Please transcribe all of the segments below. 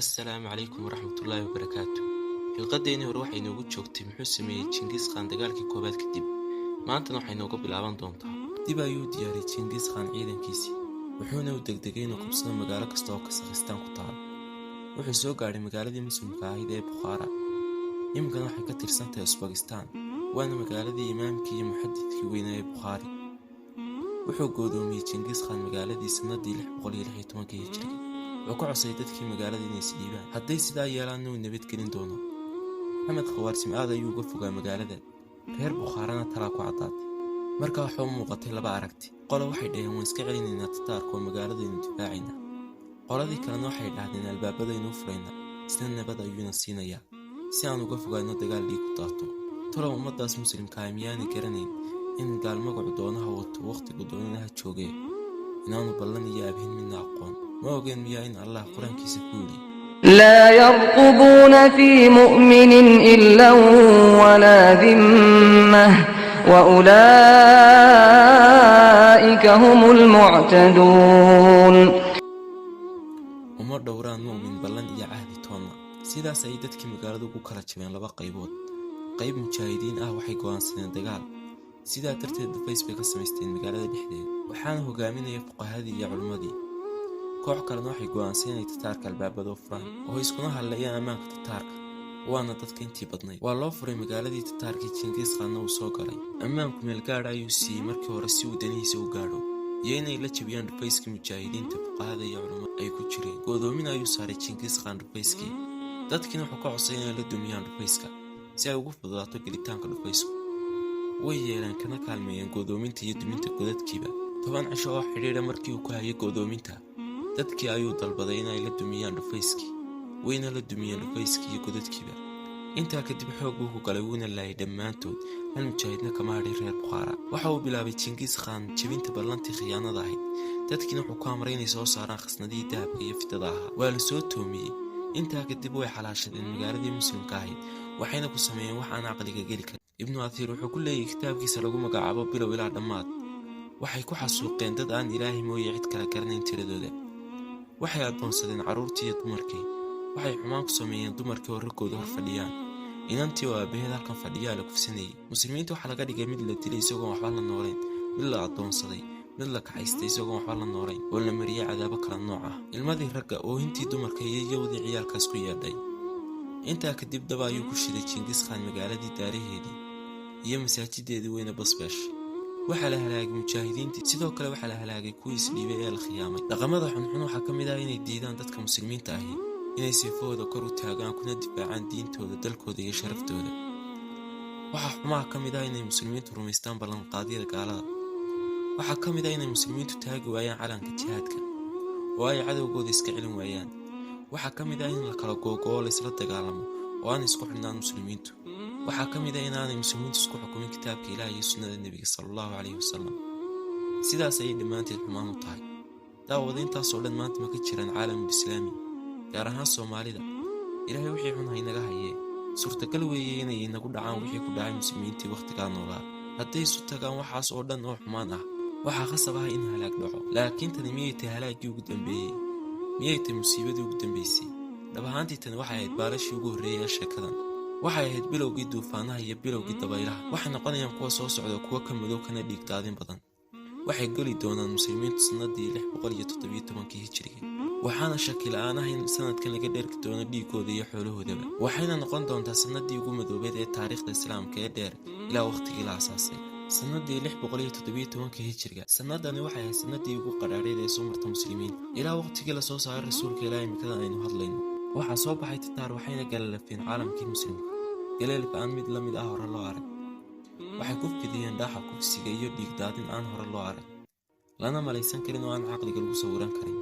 Assalaamu calaykum waraxmatullaahi wabarakaatu. Xilqadeennii hore waxay inoogu joogtay muxuu sameeyey Genghis Khan dagaalkii koowaad kadib. Maantana waxay inooga bilaaban doontaa. Dib ayuu diyaariyey Genghis Khan ciidankiisii, wuxuuna u degdegay inuu qabsado magaalo kasta oo Kazakhstan ku taal. Wuxuu soo gaadhay magaaladii muslimka ahayd ee Bukhara. Iminkana waxay ka tirsan tahay Uzbekistan, waana magaaladii imaamkii iyo muxadidkii weynaa ee Bukhari. wuxuu goodoomiyey Genghis Khan magaaladii sanadii 616 hijriga. wuxuu ku codsaday dadkii magaalada inay isdhiibaan, hadday sidaa yeelaan uu nabadgelin doono. Maxamed Khawaarzmi aad ayuu uga fogaa magaalada, reer Bukharana talaa ku caddaatay. markaa waxaa u muuqatay laba aragti. qolo waxay dhaheen waan iska celinaynaa Tataarka oo magaaladaynu difaacaynaa. qoladii kalena waxay dhahdeen albaabadaynu u furaynaa, isna nabad ayuuna siinayaa si aan uga fogaano dagaal dhiig ku daato. talow ummadaas muslimka ah miyaanay garanayn in gaal magacu doonaha wato waqtigu doonana ha joogee, inaanu ballan iyo abhin midna aqoon. ma ogeen miyaa in Allah quraankiisa ku yidhi لا يرقبون في مؤمن إلا ولا ذمة وأولئك هم المعتدون. uma dhowraan mu'min ballan iyo cahdi toonna. sidaas ay dadkii magaalada ugu kala jabeen laba qaybood. qayb mujaahidiin ah waxay go'aansadeen dagaal, sidaa darteed dhufays bay ka samaysteen magaalada dhexdeeda, waxaana hogaaminaya fuqahadii iyo culimmadii. koox kalena waxay go'aansadeen inay Tataarka albaabada u furaan oo iskuna hadlayaan ammaanka Tataarka, waana dadka intii badnayd. waa loo furay magaaladii Tataarkii Genghis Khanna uu soo galay. ammaanku meel gaadha ayuu siiyey markii hore si uu danihiisa u gaadho, iyo inay la jabiyaan dhufayskii mujaahidiinta, fuqahada iyo culimmada ay ku jireen. go'doomin ayuu saaray Genghis Khan dhufayskii, dadkiina wuxuu ka codsaday inay la dumiyaan dhufayska si ay ugu fududaato gelitaanka dhufaysku. way yeeleen kana kaalmeeyeen go'doominta iyo duminta godadkiiba. 10 cisho oo xidhiidha markii uu ku hayay go'doominta, dadkii ayuu dalbaday inay la dumiyaan dhufayskii, wayna la dumiyeen dhufayskii iyo godadkiiba. intaa kadib xoog buu ku galay wuuna laayay dhammaantood, hal mujaahidna kama hadhin reer Bukhara. waxa uu bilaabay Genghis Khan jebinta ballantii khiyaanada ahayd, dadkiina wuxuu ku amray inay soo saaraan khasnadihii dahabka iyo fidada ahaa. waa la soo toomiyey. intaa kadib way xalaashadeen magaaladii muslimka ahayd, waxayna ku sameeyeen wax aan caqliga geli karin. ibnu Athiir wuxuu ku leeyahay kitaabkiisa lagu magacaabo bilow ilaa dhammaad, waxay ku xasuuqeen dad aan ilaahay mooye cid kale garanayn tiradooda. waxay addoonsadeen carruurtii iyo dumarkii, waxay xumaan ku sameeyeen dumarkii oo raggooda hor fadhiyaan. inantii oo aabbaheed halkan fadhiyaa la kufsanayay. muslimiinta waxaa laga dhigay mid la dilay isagoon waxba la noolayn, mid la addoonsaday, mid la kaxaystay isagoon waxba la noolayn, oo la mariyay cadaabo kala nooc ah. ilmadii ragga oo hintii dumarka iyo yowdii ciyaalkaas ku yeedhay. intaa kadib daba ayuu ku shiday Genghis Khan magaaladii daaraheedii iyo masaajideedii weyne Basbash. waxaa la halaagay mujaahidiintii, sidoo kale waxaa la halaagay kuwii isdhiibay ee la khiyaamay. dhaqamada xunxun waxaa ka mid ah inay diidaan dadka muslimiinta ahi inay sifahooda kor u taagaan kuna difaacaan diintooda, dalkooda iyo sharaftooda. waxaa xumaha ka mid ah inay muslimiintu rumaystaan ballanqaadyada gaalada. waxaa ka mid ah inay muslimiintu taagi waayaan calanka jihaadka oo ay cadowgooda iska celin waayaan. waxaa ka mid ah in la kala googoo la isla dagaalamo oo aan isku xidhnaan muslimiintu. waxaa ka mid ah inaanay muslimiintu isku xukumin kitaabka Ilaah iyo sunnada Nebiga sallallahu calayhi wasallam. sidaas ayay dhammaanteed xumaan u tahay. daawada intaasoo dhan maanta ma ka jiraan caalamul islaami, gaar ahaan Soomaalida. Ilaahay wixii xun haynaga hayee. suurtagal weeye inay inagu dhacaan wixii ku dhacay muslimiintii waqtigaa noolaa. hadday isu tagaan waxaas oo dhan oo xumaan ah, waxaa khasab ah in halaag dhaco. laakiin tani miyay tahay halaaggii ugu dambeeyey? miyay tahay musiibadii ugu dambeysay? dhab ahaantii tani waxay ahayd baalashii ugu horreeyay ee sheekadan. waxay ahayd bilowgii duufaanaha iyo bilowgii dabaylaha. waxay noqonayaan kuwa soo socda kuwa ka madow kana dhiig daadin badan. waxay geli doonaan muslimiintu sanadii 617 hijriga, waxaana shaki la'aan ah in sanadkan laga dhergi doono dhiigooda iyo xoolahoodaba. waxayna noqon doontaa sanadii ugu madoobeed ee taariikhda islaamka ee dheer ilaa waqtigii la asaasay, sanadii 617 hijriga. sanadani waxay ahayd sanadii ugu qadhaadheed ee soo marta muslimiin ilaa waqtigii lasoo saaray rasuulka ilaahay. imikadan aynu hadlayno waxaa soo baxay Tataar, waxayna galalafeen caalamkii muslimka galeelka aan mid la mid ah hore loo arag. waxay ku fidiyeen dhaaxa kufsiga iyo dhiig daadin aan hore loo arag, lana malaysan karin oo aan caqliga lagu sawiran karin.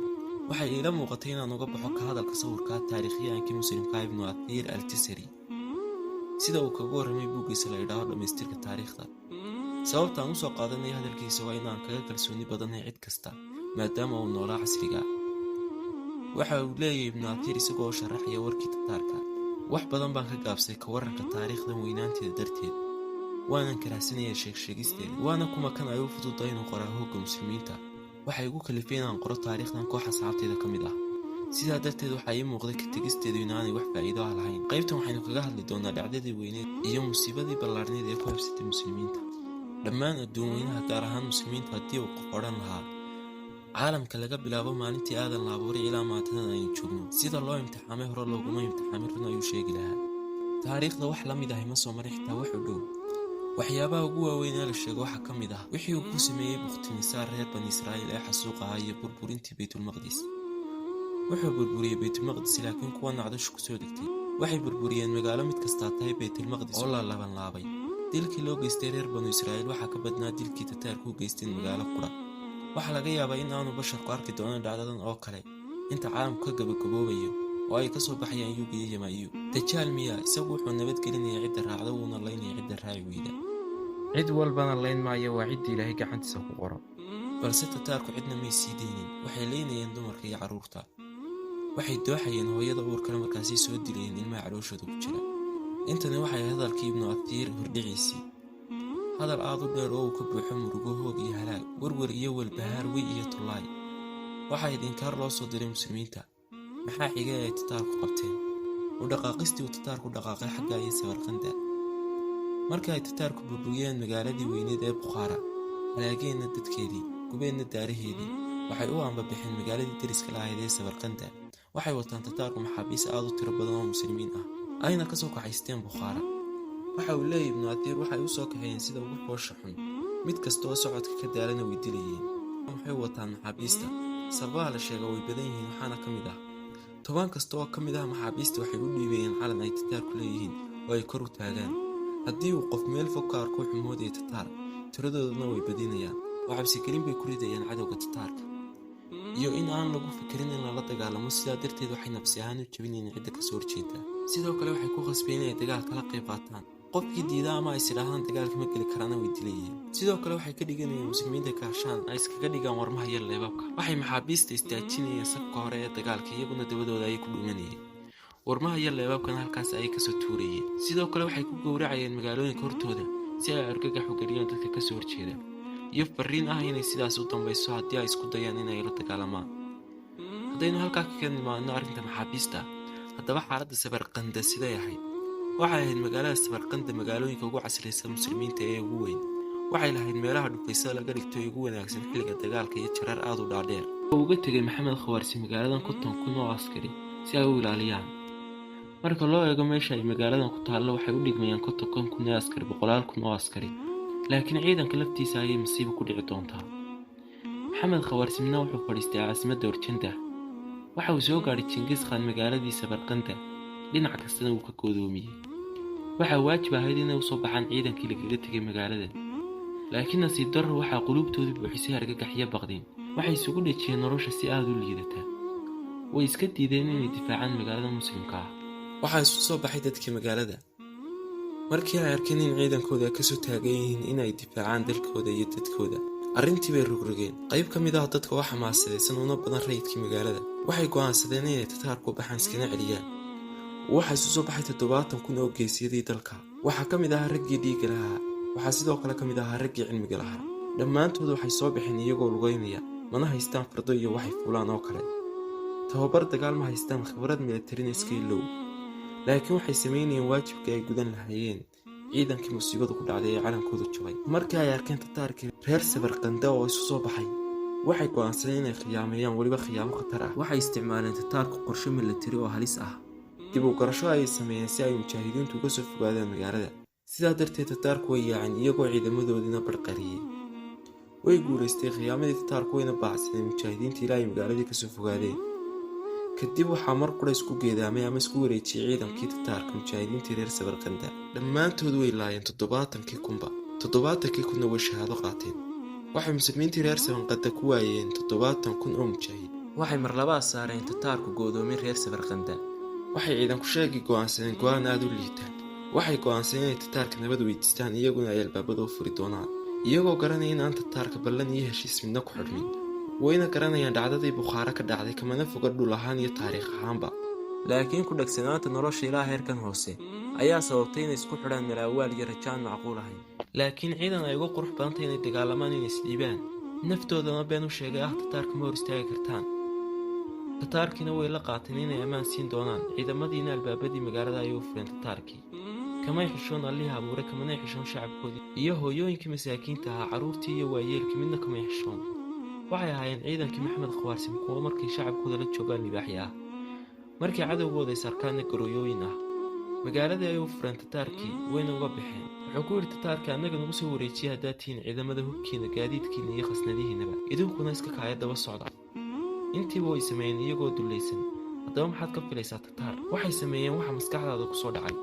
waxay iila muuqatay inaan uga baxo ka hadalka sawirka taariikhiyaankii muslimka ibnu Athiir al-Tisri, sida uu kaga warramay buuggiisa la yidhaahdo dhammaystirka taariikhda. sababtaan u soo qaadanaya hadalkiisa waa inaan kaga kalsooni badanahay cid kasta, maadaama uu noolaa casriga. waxa uu leeyahay ibnu Athiir isagoo u sharaxaya warkii Tataarka, wax badan baan ka gaabsay ka warranka taariikhdan weynaanteeda darteed, waanan karahsanaya sheegsheegisteeda. waana kuma kan ay u fududahay inuu qoraa hoogga muslimiinta. waxay igu kalifeen inaan qoro taariikhdan koox asxaabteeda ka mid ah, sidaa darteed waxaa ii muuqday ka tegisteedu inaanay wax faa'iido ah lahayn. qaybtan waxaynu kaga hadli doonaa dhacdadii weyneed iyo musiibadii ballaarneed ee ku habsatay muslimiinta. dhammaan adduunweynaha gaar ahaan muslimiinta haddii uu qof odhan lahaa caalamka laga bilaabo maalintii aadan la abuuray ilaa maantadan aynu joogno sida loo imtixaamay hore looguma imtixaamin run ayuu sheegi lahaa. taariikhda wax la mid ahi ma soo marin xitaa wax u dhow. waxyaabaha ugu waaweyn ee la sheego waxaa ka mid ah wixii uu ku sameeyey buktinisaar reer bani israa'iil ee xasuuq ahaa iyo burburintii baytulmaqdis. wuxuu burburiyey baytulmaqdis laakiin kuwa nacdashu kusoo degtay waxay burburiyeen magaalo mid kastaa tahay baytulmaqdis oo la labanlaabay. dilkii loo geystay reer banu israa'iil waxaa ka badnaa dilkii tataarku u geysteen magaalo qura. waxaa laga yaabaa in aanu basharku arki doonan dhacdadan oo kale inta caalamku ka gabagaboobayo oo ay kasoo baxayaan yuug iyo yamaa'iyu. dajaal miya isagu wuxuu nabadgelinaya cidda raacda wuuna laynaya cidda raaci weyda. cid walbana layn maayo waa ciddii ilaahay gacantiisa ku qoro. balse tataarku cidna may sii deynin. waxay leynayeen dumarka iyo carruurta. waxay dooxayeen hooyada uurkale markaasay soo dilayeen ilmaha calooshooda ku jira. intani waxay hadalkii ibnu athiir hordhiciisii. hadal aad u dheer oo uu ka buuxo murugo, hoog iyo halaag, warwar iyo walbahaar, wey iyo tullaay. waxaa idinkaar loo soo diray muslimiinta. maxaa xigay ay tataarku qabteen? u dhaqaaqistii uu tataarku dhaqaaqay xagga iyo samarqanda. markii ay tataarku burburiyeen magaaladii weyneed ee bukhaara, halaageenna dadkeedii, gubeenna daaraheedii, waxay u ambabixeen magaaladii deriska lahayd ee samarqanda. waxay wataan tataarku maxaabiis aad u tiro badan oo muslimiin ah ayna ka soo kaxaysteen bukhaara. waxa uu leeyahay ibnu athiir waxay u soo kaxeeyeen sida ugu foosha xun. mid kasta oo socodka ka daalana way dilayeen. waxay wataan maxaabiista. sababaha la sheega way badan yihiin waxaana ka mid ah 10 kasta oo ka mid ah maxaabiista waxay u dhiibayeen calan ay tataarku leeyihiin oo ay kor u taagaan. haddii uu qof meel fog ka arko wuxuu moodaya tataar, tiradoodana way badinayaan oo cabsigelin bay ku ridayaan cadowga tataarka iyo in aan lagu fikirin in lala dagaalamo. sidaa darteed waxay nafsi ahaan u jabinayeen cidda kasoo horjeeda. sidoo kale waxay ku khasbeen inay dagaal kala qayb qaataan. qofkii diida ama ay sidhaahdaan dagaalka ma geli karaana way dilayeen. sidoo kale waxay ka dhiganayeen muslimiinta gaashaan ay iskaga dhigaan warmaha iyo leebabka. waxay maxaabiista istaajinayeen safka hore ee dagaalka iyaguna dabadooda ayay ku dhimanayeen. warmaha iyo leebabkana halkaas ayay kasoo tuurayeen. sidoo kale waxay ku gowracayeen magaalooyinka hortooda si ay argagax u geliyaan dadka kasoo horjeeda iyo fariin ah inay sidaas u dambayso haddii ay isku dayaan inay la dagaalamaan. haddaynu halkaa kaga nimaadno arrinta maxaabiista, haddaba xaaladda samarqanda siday ahayd? waxay ahayd magaalada samarqanda magaalooyinka ugu casriyaysan muslimiinta ee ugu weyn. waxay lahayd meelaha dhufaysada laga dhigto ee ugu wanaagsan xilliga dagaalka iyo jarar aad u dhaadheer. oo uga tegay maxamed khawaarsi magaaladan 50,000 oo askari si ay u ilaaliyaan. marka loo eego meesha ay magaaladan ku taallo waxay u dhigmayaan 50,000 oo askari 100,000 oo askari, laakiin ciidanka laftiisa ayay masiibo ku dhici doontaa. maxamed khawaarsimina wuxuu fadhiistay caasimadda orjanda. waxa uu soo gaadhay Jingis Khan magaaladii samarqanda, dhinac kastana uu ka goodoomiyey. waxaa waajib ahayd inay u soo baxaan ciidankii lagaga tegay magaalada, laakiin nasiib darro waxaa quluubtoodii buuxisay argagax iyo baqdin. waxay isugu dhejiyeen nolosha si aad u liidata. way iska diideen inay difaacaan magaalada muslimka ah. waxaa isu soo baxay dadkii magaalada markii ay arkeen in ciidankooda ay kasoo taagan yihiin inay difaacaan dalkooda iyo dadkooda. arrintii bay rogrogeen. qayb ka mid ah dadka oo xamaasadaysan una badan rayidkii magaalada waxay go'aansadeen inay tataarku baxaan iskana celiyaan. waxaa isu soo baxay 70,000 oo geesiyadii dalka. waxaa ka mid ahaa raggii dhiigga lahaa. waxaa sidoo kale ka mid ahaa raggii cilmiga lahaa. dhammaantood waxay soo baxeen iyagoo lugaynaya, mana haystaan fardo iyo waxay fuulaan oo kale. tababar dagaal ma haystaan, khibrad militarin iska ilow. laakiin waxay samaynayeen waajibkii ay gudan lahaayeen ciidankii musiibadu ku dhacday ee calankoodu jabay. markii ay arkeen tataarkii reer samarqanda oo isu soo baxay, waxay go'aansadeen inay khiyaameeyaan, weliba khiyaamo khatar ah. waxay isticmaaleen tataarku qorshe militari oo halis ah. dib u garasho ayay sameeyeen si ay mujaahidiintu uga soo fogaadaan magaalada. sidaa darteed tataarku way yaaceen iyagoo ciidamadoodiina barqariyey. way guulaystay khiyaamadii tataarku wayna baacsadeen mujaahidiinta ilaa ay magaaladii kasoo fogaadeen. kadib waxaa mar qura isku geedaamay ama isku wareejiyey ciidankii tataarka mujaahidiintii reer samarqanda. dhammaantood way laayeen 70,000 kunna way shahaado qaateen. waxay muslimiintii reer samarqanda ku waayeen 70,000 oo mujaahid. waxay mar labaad saareen tataarku go'doomin reer samarqanda. waxay ciidanku sheegi go'aansadeen go'aan aad u liitaan. waxay go'aansadeen inay tataarka nabad weydiistaan, iyaguna ay albaabada u furi doonaan, iyagoo garanaya in aan tataarka ballan iyo heshiis midna ku xidhmin. wayna garanayaan dhacdadii bukhaara ka dhacday kamana foga dhul ahaan iyo taariikh ahaanba. laakiin ku dhagsanaanta nolosha ilaa heerkan hoose ayaa sababtay inay isku xidhaan malaawaal iyo rajaan macquul ahayn. laakiin ciidan ay uga qurux badantay inay dagaalamaan inay isdhiibaan, naftoodana been u sheegay tataarka ma hor istaagi kartaan. tataarkiina way la qaateen inay ammaan siin doonaan, ciidamadiina albaabadii magaalada ayay u fureen tataarkii. kamay xishoon allihii abuuray, kamanay xishoon shacabkoodii iyo hooyooyinkii masaakiinta ahaa, carruurtii iyo waayeelkii midna kamay xishoon. waxay ahaayeen ciidankii maxamed khawaasim kuwo markay shacabkooda la joogaan libaaxya ah, markii cadowgooda is arkaanna garooyooyin ah. magaaladii ayay u fureen tataarkii, wayna uga baxeen. wuxuu ku yidhi tataarkii, annaga nagu soo wareejiya haddaad tihiin ciidamada hubkiina, gaadiidkiina iyo khasnadihiinaba, idinkuna iska kaaya daba socda. intiiba way sameeyeen iyagoo dullaysan. haddaba maxaad ka filaysaa tataar? waxay sameeyeen waxa maskaxdaada ku soo dhacay.